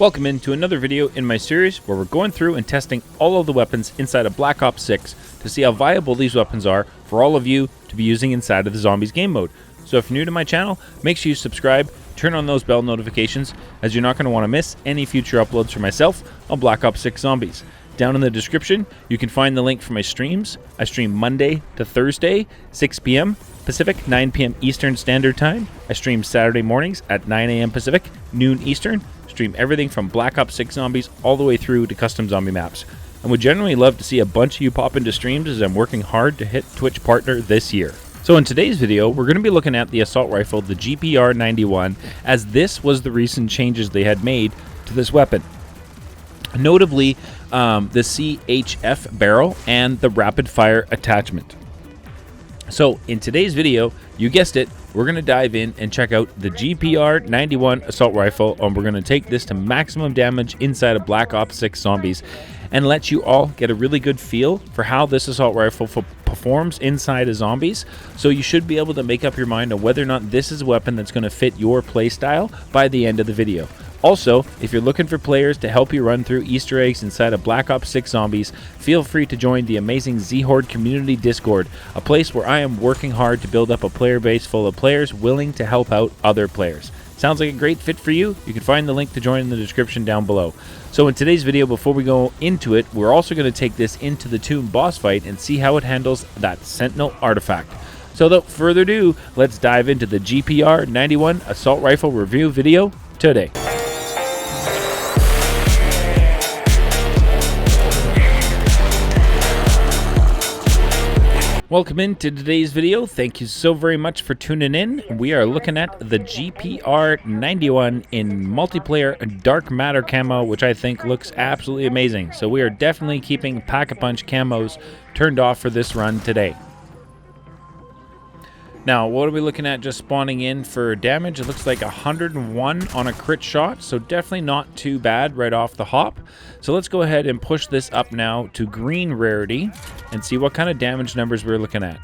Welcome into another video in my series where we're going through and testing all of the weapons inside of Black Ops 6 to see how viable these weapons are for all of you to be using inside of the Zombies game mode. So if you're new to my channel, make sure you subscribe, turn on those bell notifications, as you're not going to want to miss any future uploads for myself on Black Ops 6 Zombies. Down in the description, you can find the link for my streams. I stream Monday to Thursday, 6 p.m. Pacific, 9 p.m. Eastern Standard Time. I stream Saturday mornings at 9 a.m. Pacific, noon Eastern. Stream everything from Black Ops 6 Zombies all the way through to custom zombie maps. And would generally love to see a bunch of you pop into streams as I'm working hard to hit Twitch Partner this year. So in today's video, we're going to be looking at the assault rifle, the GPR-91, as this was the recent changes they had made to this weapon. Notably, the CHF barrel and the rapid fire attachment. So in today's video, you guessed it, we're going to dive in and check out the GPR-91 assault rifle, and we're going to take this to maximum damage inside of Black Ops 6 Zombies and let you all get a really good feel for how this assault rifle performs inside of Zombies. So you should be able to make up your mind on whether or not this is a weapon that's going to fit your playstyle by the end of the video. Also, if you're looking for players to help you run through Easter eggs inside of Black Ops 6 Zombies, feel free to join the amazing Zhordecommunity Discord, a place where I am working hard to build up a player base full of players willing to help out other players. Sounds like a great fit for you? You can find the link to join in the description down below. So in today's video, before we go into it, we're also going to take this into the tomb boss fight and see how it handles that Sentinel artifact. So without further ado, let's dive into the GPR-91 assault rifle review video today. Welcome into today's video. Thank you so very much for tuning in. We are looking at the GPR-91 in multiplayer dark matter camo, which I think looks absolutely amazing. So we are definitely keeping Pack-a-Punch camos turned off for this run today. Now, what are we looking at just spawning in for damage? It looks like 101 on a crit shot, so definitely not too bad right off the hop. So let's go ahead and push this up now to green rarity and see what kind of damage numbers we're looking at.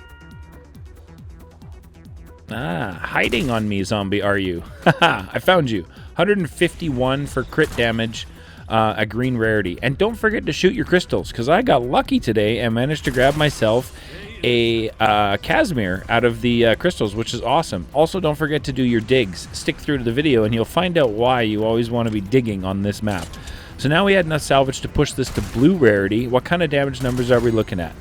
Ah, hiding on me, zombie, are you? Haha, I found you. 151 for crit damage. A green rarity. And don't forget to shoot your crystals, because I got lucky today and managed to grab myself a Casimir out of the crystals, which is awesome. Also, don't forget to do your digs. Stick through to the video and you'll find out why you always want to be digging on this map. So now we had enough salvage to push this to blue rarity. What kind of damage numbers are we looking at?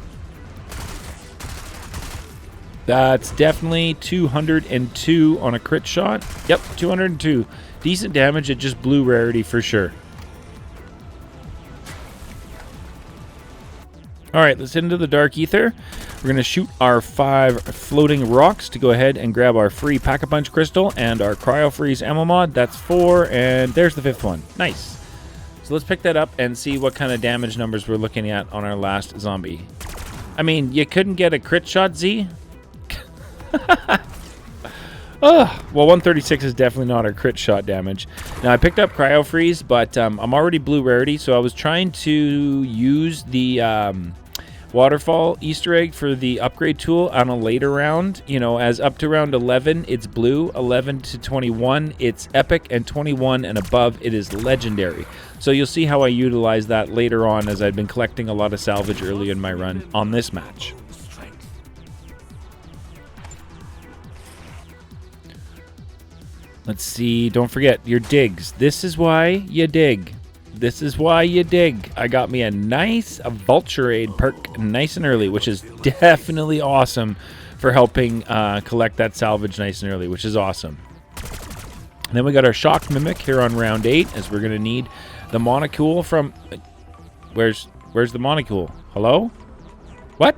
That's definitely 202 on a crit shot. Yep, 202. Decent damage at just blue rarity for sure. Alright, let's head into the Dark Ether. We're going to shoot our 5 floating rocks to go ahead and grab our free Pack-a-Punch crystal and our Cryo Freeze ammo mod. That's 4, and there's the 5th one. Nice. So let's pick that up and see what kind of damage numbers we're looking at on our last zombie. I mean, you couldn't get a crit shot, Z? Well, 136 is definitely not our crit shot damage. Now, I picked up Cryo Freeze, but I'm already blue rarity, so I was trying to use the waterfall Easter egg for the upgrade tool on a later round. You know, as up to round 11, it's blue, 11 to 21, it's epic, and 21 and above, it is legendary. So you'll see how I utilize that later on as I've been collecting a lot of salvage early in my run on this match. Let's see, don't forget your digs. This is why you dig. This is why you dig. I got me a nice Vulture Aid perk nice and early, which is definitely awesome for helping collect that salvage nice and early, which is awesome. And then we got our Shock Mimic here on round 8, as we're going to need the Monocule from... Where's the Monocule? Hello? What?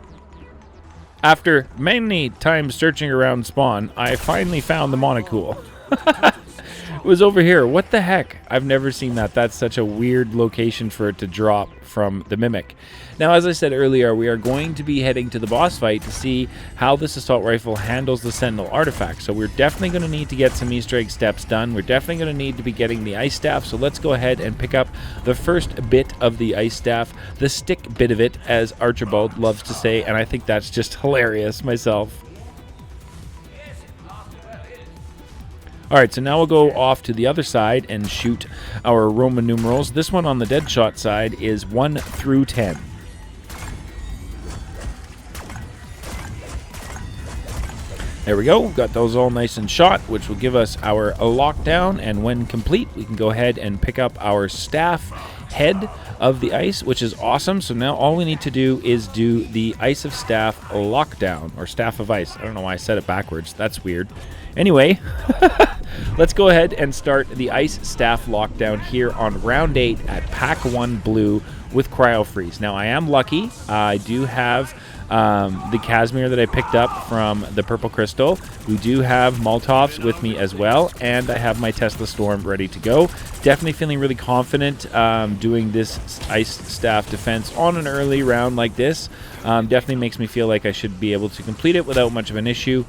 After many times searching around spawn, I finally found the Monocule. It was over here. What the heck? I've never seen that. That's such a weird location for it to drop from the Mimic. Now, as I said earlier, we are going to be heading to the boss fight to see how this assault rifle handles the Sentinel artifact. So we're definitely going to need to get some Easter egg steps done. We're definitely going to need to be getting the ice staff. So let's go ahead and pick up the first bit of the ice staff, the stick bit of it, as Archibald loves to say, and I think that's just hilarious myself. Alright, so now we'll go off to the other side and shoot our Roman numerals. This one on the Deadshot side is 1 through 10. There we go, got those all nice and shot, which will give us our lockdown, and when complete, we can go ahead and pick up our staff head of the ice, which is awesome. So now all we need to do is do the Ice of Staff lockdown, or Staff of Ice. I don't know why I said it backwards, that's weird. Anyway, let's go ahead and start the Ice Staff lockdown here on round 8 at Pack 1 Blue with Cryo Freeze. Now I am lucky, I do have the Casimir that I picked up from the Purple Crystal. We do have Molotovs with me as well, and I have my Tesla Storm ready to go. Definitely feeling really confident doing this Ice Staff defense on an early round like this. Definitely makes me feel like I should be able to complete it without much of an issue.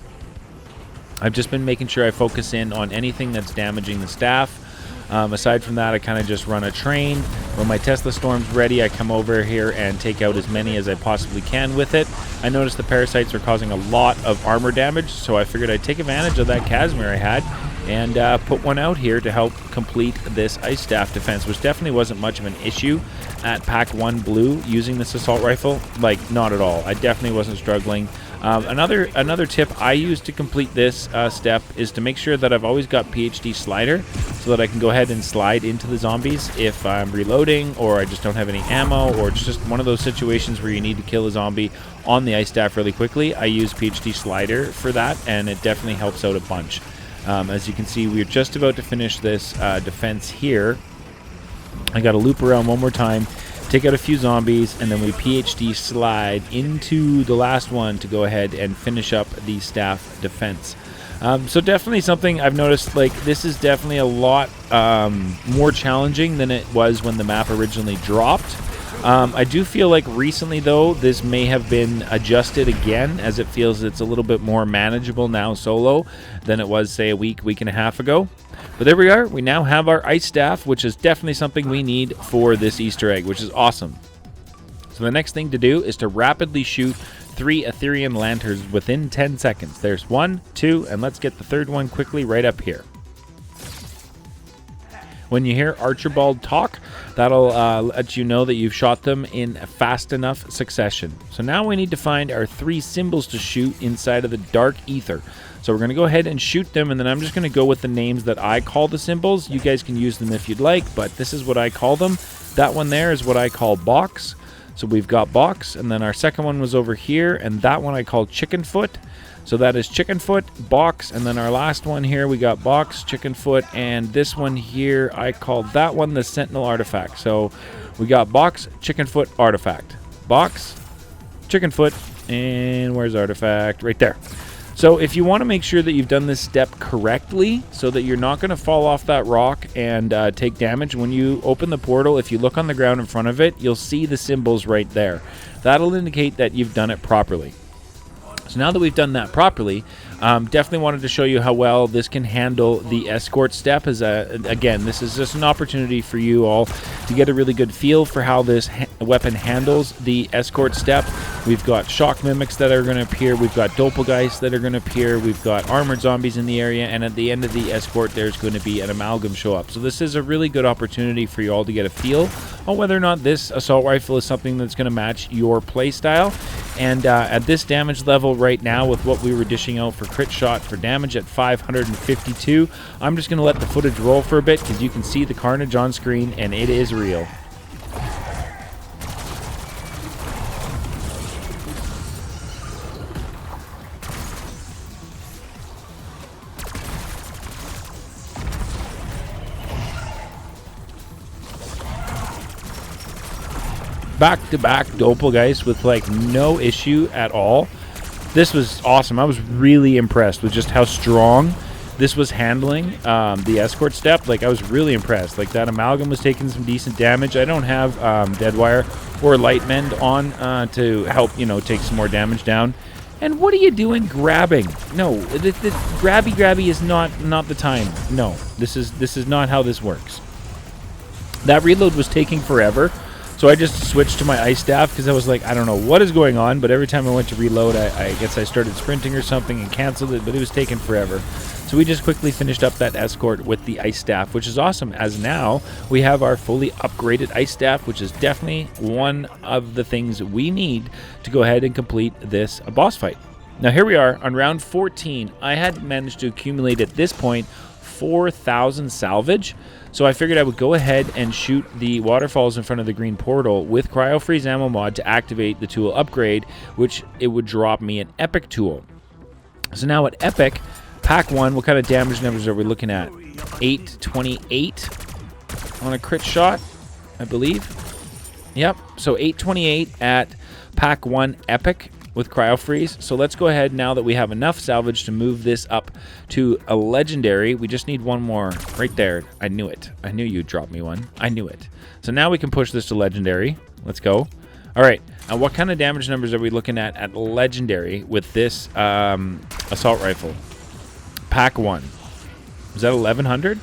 I've just been making sure I focus in on anything that's damaging the staff. Aside from that, I kind of just run a train. When my Tesla Storm's ready, I come over here and take out as many as I possibly can with it. I noticed the parasites are causing a lot of armor damage, so I figured I'd take advantage of that Casimir I had and put one out here to help complete this Ice Staff defense, which definitely wasn't much of an issue at Pack 1 Blue using this assault rifle. Like, not at all. I definitely wasn't struggling. Another tip I use to complete this step is to make sure that I've always got PhD slider so that I can go ahead and slide into the zombies if I'm reloading or I just don't have any ammo, or it's just one of those situations where you need to kill a zombie on the Ice Staff really quickly. I use PhD slider for that, and it definitely helps out a bunch. As you can see, we're just about to finish this defense here. I got to loop around one more time, take out a few zombies, and then we PhD slide into the last one to go ahead and finish up the staff defense. So definitely something I've noticed, like, this is definitely a lot more challenging than it was when the map originally dropped. I do feel like recently, though, this may have been adjusted again, as it feels it's a little bit more manageable now solo than it was, say, a week and a half ago. But there we are. We now have our Ice Staff, which is definitely something we need for this Easter egg, which is awesome. So the next thing to do is to rapidly shoot 3 Ethereum lanterns within 10 seconds. There's 1, 2, and let's get the third one quickly right up here. When you hear Archibald talk, that'll let you know that you've shot them in fast enough succession. So now we need to find our 3 symbols to shoot inside of the dark ether. So we're going to go ahead and shoot them, and then I'm just going to go with the names that I call the symbols. You guys can use them if you'd like, but this is what I call them. That one there is what I call box. So we've got box, and then our second one was over here, and that one I call chicken foot. So that is chicken foot, box, and then our last one here, we got box, chicken foot, and this one here, I called that one the Sentinel artifact. So we got box, chicken foot, artifact. Box, chicken foot, and where's artifact? Right there. So if you want to make sure that you've done this step correctly so that you're not going to fall off that rock and take damage, when you open the portal, if you look on the ground in front of it, you'll see the symbols right there. That'll indicate that you've done it properly. So now that we've done that properly, definitely wanted to show you how well this can handle the escort step. Again, this is just an opportunity for you all to get a really good feel for how this weapon handles the escort step. We've got shock mimics that are going to appear. We've got doppelgeists that are going to appear. We've got armored zombies in the area. And at the end of the escort, there's going to be an amalgam show up. So this is a really good opportunity for you all to get a feel on whether or not this assault rifle is something that's going to match your play style. And at this damage level right now, with what we were dishing out for crit shot for damage at 552, I'm just going to let the footage roll for a bit because you can see the carnage on screen and it is real. Back-to-back doppelgeists with like no issue at all. This was awesome. I was really impressed with just how strong this was handling the escort step. Like, I was really impressed. Like, that amalgam was taking some decent damage. I don't have Deadwire or Lightmend on to help, you know, take some more damage down. And what are you doing grabbing? No, the grabby is not the time. No, this is not how this works. That reload was taking forever. So I just switched to my ice staff because I was like, I don't know what is going on, but every time I went to reload, I guess I started sprinting or something and canceled it, but it was taking forever. So we just quickly finished up that escort with the ice staff, which is awesome, as now we have our fully upgraded ice staff, which is definitely one of the things we need to go ahead and complete this boss fight. Now here we are on round 14. I had managed to accumulate at this point 4,000 salvage, so I figured I would go ahead and shoot the waterfalls in front of the green portal with cryo freeze ammo mod to activate the tool upgrade, which it would drop me an epic tool. So now at epic, pack 1, what kind of damage numbers are we looking at? 828 on a crit shot, I believe. Yep, so 828 at pack 1 epic with cryo freeze. So let's go ahead, now that we have enough salvage, to move this up to a legendary. We just need one more right there. I knew it. I knew you'd drop me one. I knew it. So now we can push this to legendary. Let's go. All right, now what kind of damage numbers are we looking at legendary with this assault rifle? Pack 1. Is that 1100?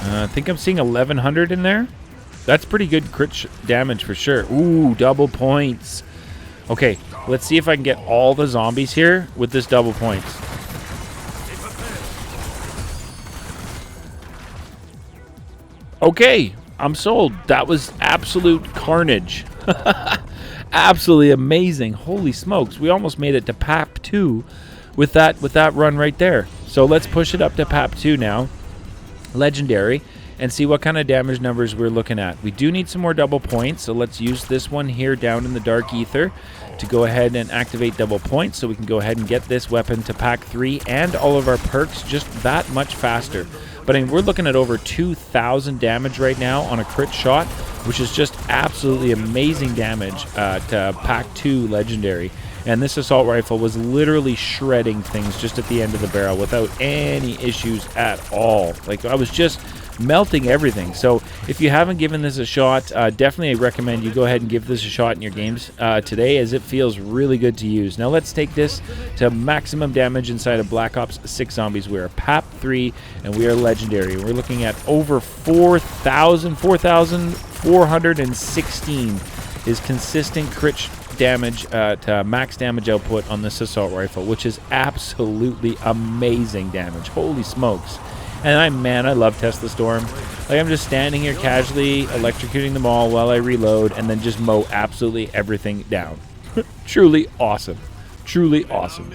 I think I'm seeing 1100 in there. That's pretty good crit damage for sure. Ooh, double points. Okay, let's see if I can get all the zombies here with this double points. Okay, I'm sold. That was absolute carnage. Absolutely amazing. Holy smokes, we almost made it to PAP 2 with that run right there. So let's push it up to PAP 2 now, legendary, and see what kind of damage numbers we're looking at. We do need some more double points, so let's use this one here down in the dark ether to go ahead and activate double points, so we can go ahead and get this weapon to pack 3 and all of our perks just that much faster. But I mean, we're looking at over 2,000 damage right now on a crit shot, which is just absolutely amazing damage to pack 2 legendary. And this assault rifle was literally shredding things just at the end of the barrel without any issues at all. Like, I was just melting everything. So if you haven't given this a shot, definitely I recommend you go ahead and give this a shot in your games today, as it feels really good to use. Now let's take this to maximum damage inside of Black Ops 6 Zombies. We are PAP 3 and we are legendary. We're looking at over 4,416 is consistent crit damage to max damage output on this assault rifle, which is absolutely amazing damage. Holy smokes. And I love Test the Storm. Like, I'm just standing here casually electrocuting them all while I reload and then just mow absolutely everything down. Truly awesome. Truly awesome.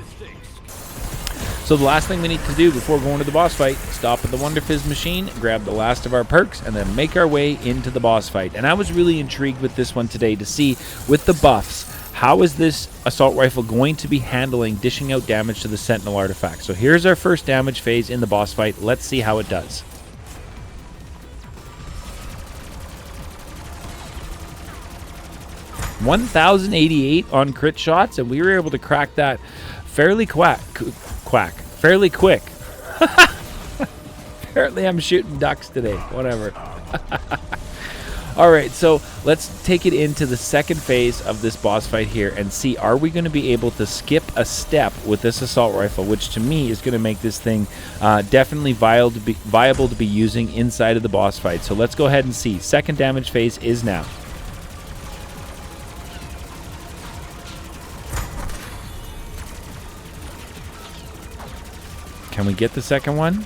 So the last thing we need to do before going to the boss fight, stop at the Wonder Fizz machine, grab the last of our perks, and then make our way into the boss fight. And I was really intrigued with this one today to see, with the buffs, how is this assault rifle going to be handling dishing out damage to the Sentinel artifact? So here's our first damage phase in the boss fight. Let's see how it does. $1,088 on crit shots, and we were able to crack that fairly quick. Apparently I'm shooting ducks today. Whatever. Alright, so let's take it into the second phase of this boss fight here and see, are we going to be able to skip a step with this assault rifle, which to me is going to make this thing definitely viable to be using inside of the boss fight. So let's go ahead and see. Second damage phase is now. Can we get the second one?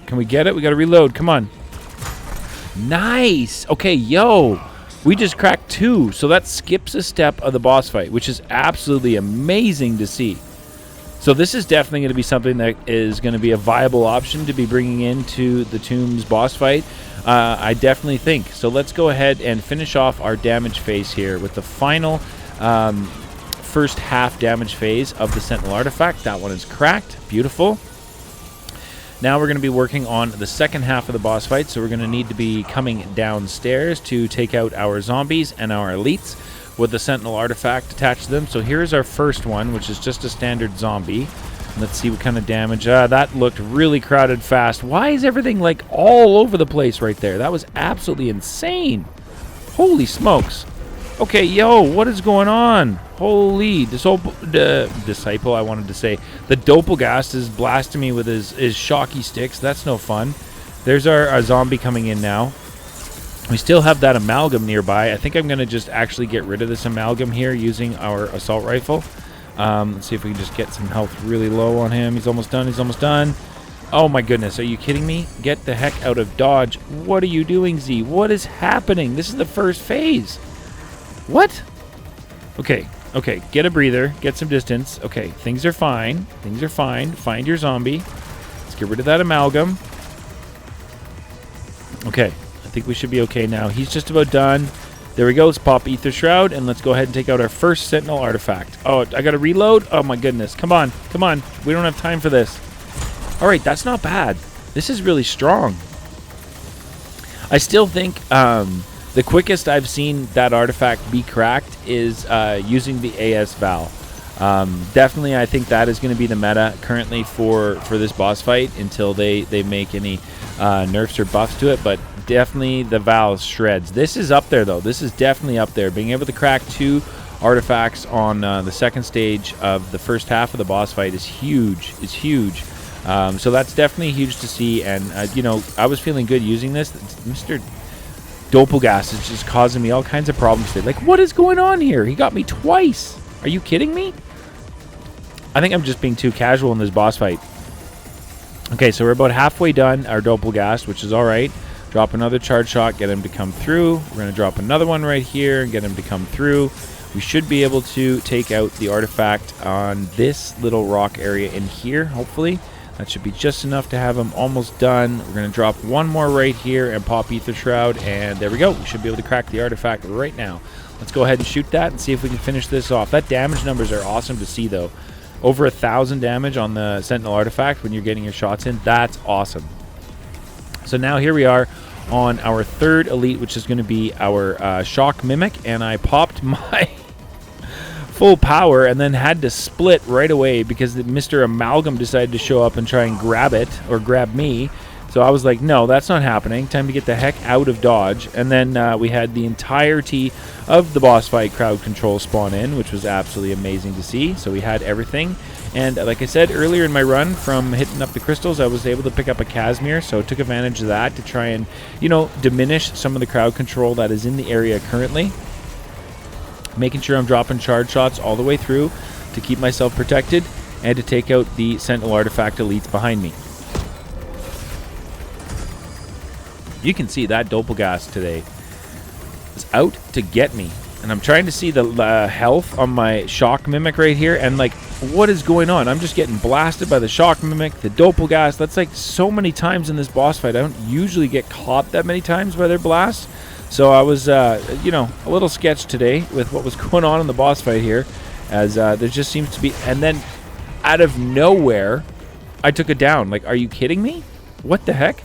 Can we get it? We got to reload. Come on. Nice. Okay, yo. We just cracked 2. So that skips a step of the boss fight, which is absolutely amazing to see. So this is definitely going to be something that is going to be a viable option to be bringing into the Tombs boss fight. I definitely think. So let's go ahead and finish off our damage phase here with the final first half damage phase of the Sentinel artifact. That one is cracked. Beautiful. Now we're going to be working on the second half of the boss fight, so we're going to need to be coming downstairs to take out our zombies and our elites with the Sentinel artifact attached to them. So here's our first one, which is just a standard zombie. Let's see what kind of damage. That looked really crowded fast. Why is everything like all over the place right there? That was absolutely insane. Holy smokes. Okay, yo, what is going on? Holy, disciple, I wanted to say. The Doppelgast is blasting me with his shocky sticks. That's no fun. There's our zombie coming in now. We still have that amalgam nearby. I think I'm going to just actually get rid of this amalgam here using our assault rifle. Let's see if we can just get some health really low on him. He's almost done. He's almost done. Oh my goodness, are you kidding me? Get the heck out of dodge. What are you doing, Z? What is happening? This is the first phase. What? Okay, okay, get a breather, get some distance. Okay, things are fine. Things are fine. Find your zombie. Let's get rid of that amalgam. Okay, I think we should be okay now. He's just about done. There we go. Let's pop Ether Shroud, and let's go ahead and take out our first Sentinel artifact. Oh, I got to reload? Oh my goodness. Come on, come on. We don't have time for this. All right, that's not bad. This is really strong. I still think the quickest I've seen that artifact be cracked is using the AS Val. Definitely, I think that is going to be the meta currently for this boss fight until they make any nerfs or buffs to it. But definitely the Val shreds. This is up there, though. This is definitely up there. Being able to crack 2 artifacts on the second stage of the first half of the boss fight is huge. It's huge. So that's definitely huge to see, and you know, I was feeling good using this. Mr. Doppelgas is just causing me all kinds of problems today. Like, what is going on here? He got me twice. Are you kidding me? I think I'm just being too casual in this boss fight. Okay, so we're about halfway done our Doppelgas, which is all right. Drop another charge shot, get him to come through. We're going to drop another one right here and get him to come through. We should be able to take out the artifact on this little rock area in here, hopefully. That should be just enough to have him almost done. We're going to drop one more right here and pop Ether Shroud, and there we go. We should be able to crack the artifact right now. Let's go ahead and shoot that and see if we can finish this off. That damage numbers are awesome to see, though. Over 1,000 damage on the Sentinel artifact when you're getting your shots in. That's awesome. So now here we are on our third elite, which is going to be our Shock Mimic, and I popped my full power and then had to split right away because Mr. Amalgam decided to show up and try and grab it, or grab me. So I was like, no, that's not happening. Time to get the heck out of dodge. And then we had the entirety of the boss fight crowd control spawn in, which was absolutely amazing to see. So we had everything. And like I said earlier in my run from hitting up the crystals, I was able to pick up a Casimir. So I took advantage of that to try and, you know, diminish some of the crowd control that is in the area currently. Making sure I'm dropping charge shots all the way through to keep myself protected and to take out the Sentinel artifact elites behind me. You can see that Doppelgas today is out to get me. And I'm trying to see the health on my Shock Mimic right here. And like, what is going on? I'm just getting blasted by the Shock Mimic, the Doppelgas. That's like so many times in this boss fight. I don't usually get caught that many times by their blasts. So I was, you know, a little sketched today with what was going on in the boss fight here, as there just seems to be, and then out of nowhere, I took it down. Like, are you kidding me? What the heck?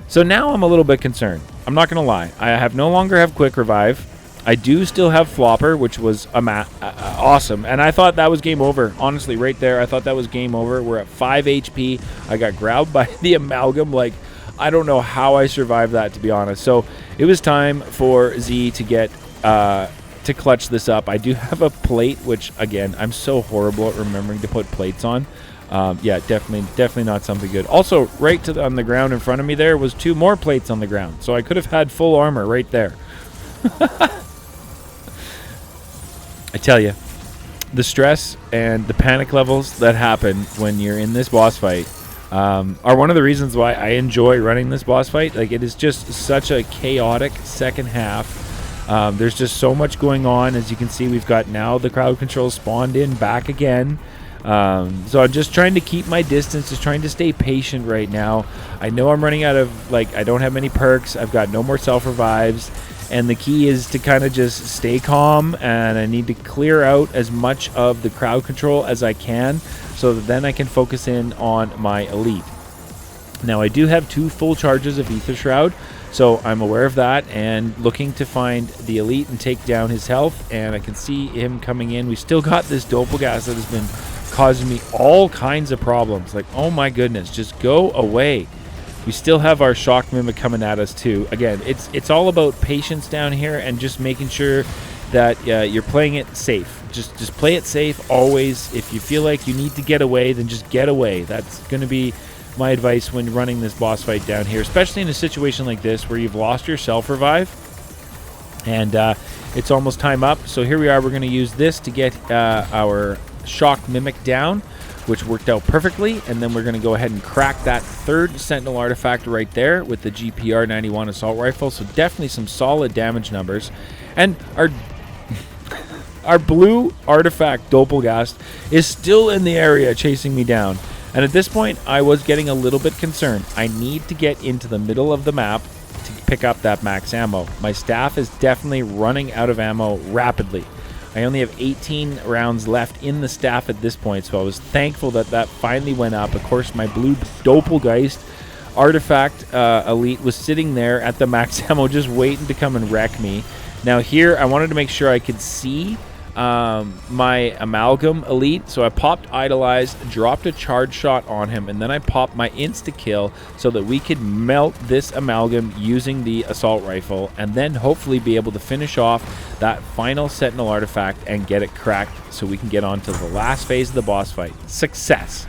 So now I'm a little bit concerned. I'm not going to lie. I no longer have Quick Revive. I do still have Flopper, which was awesome, and I thought that was game over. Honestly, right there, I thought that was game over. We're at 5 HP. I got grabbed by the Amalgam, like, I don't know how I survived that, to be honest. So it was time for Z to get to clutch this up. I do have a plate, which again, I'm so horrible at remembering to put plates on. Yeah, definitely not something good. Also, right on the ground in front of me there was 2 more plates on the ground, so I could have had full armor right there. I tell you, the stress and the panic levels that happen when you're in this boss fight are one of the reasons why I enjoy running this boss fight. Like, it is just such a chaotic second half. There's just so much going on. As you can see, we've got now the crowd control spawned in back again. So I'm just trying to keep my distance, just trying to stay patient right now. I know I'm running out of, like, I don't have many perks. I've got no more self-revives. And the key is to kind of just stay calm, and I need to clear out as much of the crowd control as I can so that then I can focus in on my elite. Now, I do have 2 full charges of Ether Shroud, so I'm aware of that and looking to find the elite and take down his health, and I can see him coming in. We still got this Doppelgas that has been causing me all kinds of problems. Like, oh my goodness, just go away. We still have our Shock Mimic coming at us too. Again, it's all about patience down here and just making sure that you're playing it safe. Just play it safe always. If you feel like you need to get away, then just get away. That's going to be my advice when running this boss fight down here, especially in a situation like this where you've lost your self-revive and it's almost time up. So here we are. We're going to use this to get our shock mimic down, which worked out perfectly. And then we're going to go ahead and crack that third Sentinel artifact right there with the GPR-91 assault rifle. So definitely some solid damage numbers. And our blue artifact Doppelgast is still in the area chasing me down. And at this point, I was getting a little bit concerned. I need to get into the middle of the map to pick up that max ammo. My staff is definitely running out of ammo rapidly. I only have 18 rounds left in the staff at this point, so I was thankful that that finally went up. Of course, my blue Doppelgeist artifact elite was sitting there at the max ammo just waiting to come and wreck me. Now here, I wanted to make sure I could see my amalgam elite, so I popped idolize, dropped a charge shot on him, and then I popped my insta kill so that we could melt this amalgam using the assault rifle, and then hopefully be able to finish off that final Sentinel artifact and get it cracked so we can get on to the last phase of the boss fight. Success.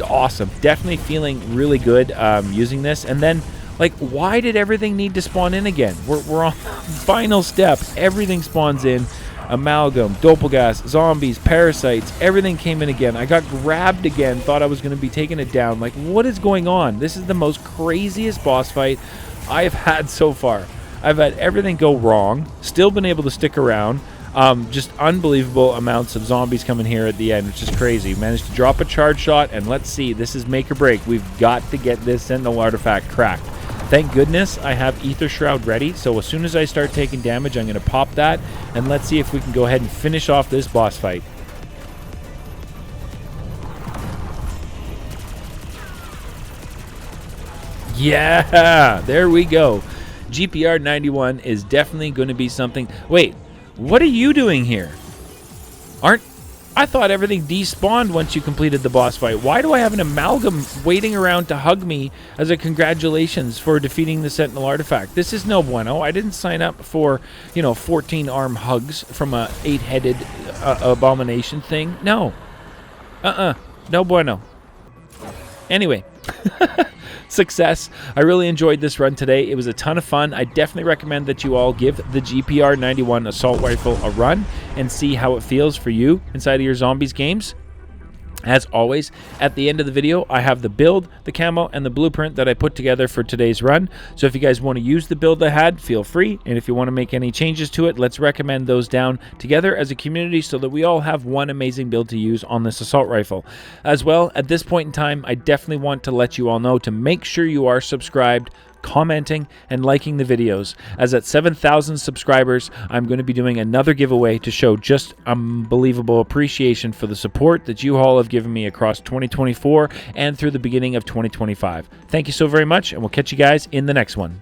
Awesome. Definitely feeling really good using this. And then, like, why did everything need to spawn in again? We're on the final step. Everything spawns in. Amalgam, Doppelgast, zombies, parasites, everything came in again. I got grabbed again, thought I was going to be taking it down. Like, what is going on? This is the most craziest boss fight I have had so far. I've had everything go wrong, still been able to stick around. Just unbelievable amounts of zombies coming here at the end, which is crazy. Managed to drop a charge shot, and let's see, this is make or break. We've got to get this Sentinel artifact cracked. Thank goodness I have Ether Shroud ready, so as soon as I start taking damage, I'm going to pop that, and let's see if we can go ahead and finish off this boss fight. Yeah, there we go. GPR-91 is definitely going to be something. Wait, what are you doing here? I thought everything despawned once you completed the boss fight. Why do I have an amalgam waiting around to hug me as a congratulations for defeating the Sentinel artifact? This is no bueno. I didn't sign up for, 14 arm hugs from a 8-headed abomination thing. No. No bueno. Anyway. Success. I really enjoyed this run today. It was a ton of fun. I definitely recommend that you all give the GPR-91 assault rifle a run and see how it feels for you inside of your zombies games. As always, at the end of the video, I have the build, the camo, and the blueprint that I put together for today's run. So if you guys want to use the build I had, feel free. And if you want to make any changes to it, let's recommend those down together as a community so that we all have one amazing build to use on this assault rifle. As well, at this point in time, I definitely want to let you all know to make sure you are subscribed, commenting, and liking the videos, as at 7,000 subscribers I'm going to be doing another giveaway to show just unbelievable appreciation for the support that you all have given me across 2024 and through the beginning of 2025. Thank you so very much, and we'll catch you guys in the next one.